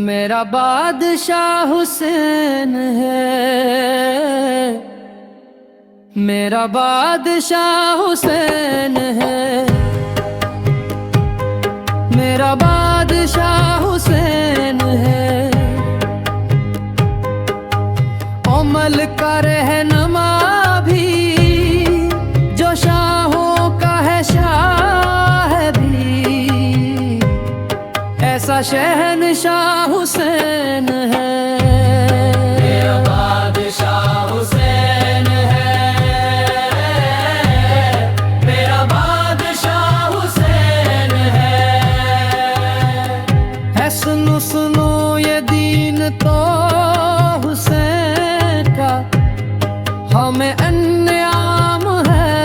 मेरा बादशाह हुसैन है, मेरा बादशाह हुसैन है, मेरा बादशाह हुसैन है। अमल का रहनुमा भी जो शाहों का है शाह भी, ऐसा शहनशाह हुसैन है। मेरा बादशाह हुसैन है, मेरा बादशाह हुसैन है। सुनो सुनो ये दीन तो हुसैन का हमें अन्याम है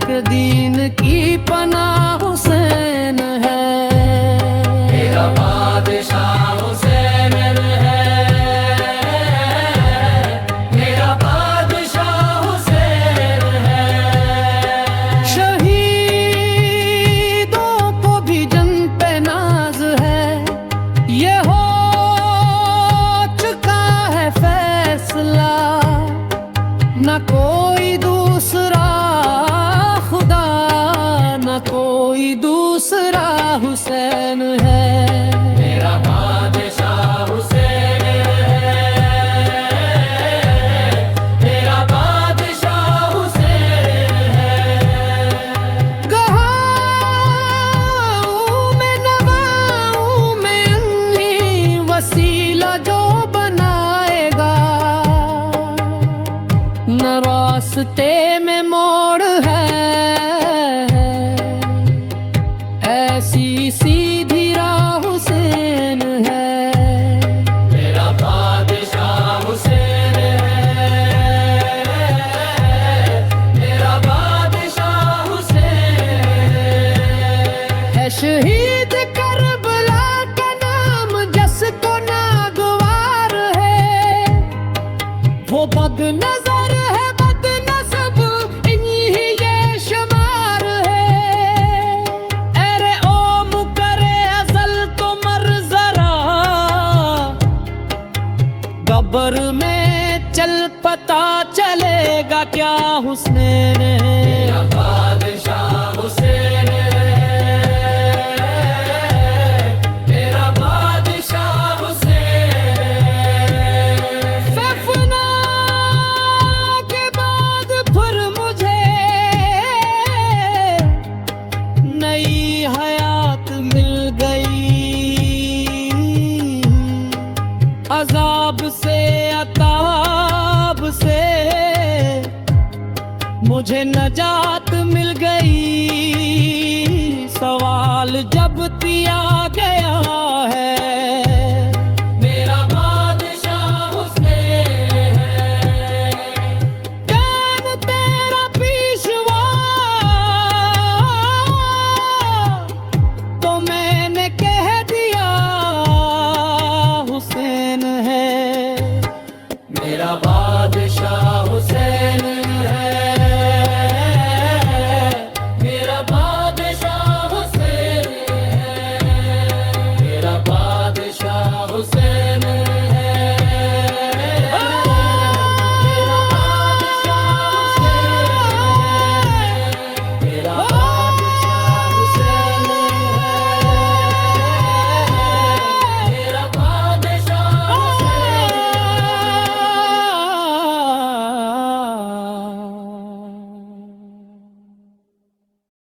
कि दीन की पनाह हुसैन है। मेरा बादशाह हुसैन है, मेरा बादशाह हुसैन है। शहीदों को भी जन पे नाज है, ये हो चुका है फैसला, न कोई दूसरा खुदा, न कोई दूसरा हुसैन है। मेरा बादशाह हुसैन है, मेरा बादशाह हुसैन है। गहाऊं में नवाऊं में अन्नी वसीला जो बनाएगा, न रास्ते में मोड़ है, ऐसी सीधी राह हुसैन है। मेरा बादशाह हुसैन है, मेरा बादशाह हुसैन है शहीद करबला का नाम जिसको नागवार है, वो बदनजर है बदनसब इन्हीं ये शुमार है। अरे ओ मुकरे अजल तो मर जरा, कब्र में चल पता चलेगा क्या हुसैन है। मेरा बादशाह हुसैन है, मेरा बादशाह हुसैन है। सफना के बाद फिर मुझे नई हयात मिल गई, अजाब से अताब से मुझे नजात मिल गई। सवाल जब किया गया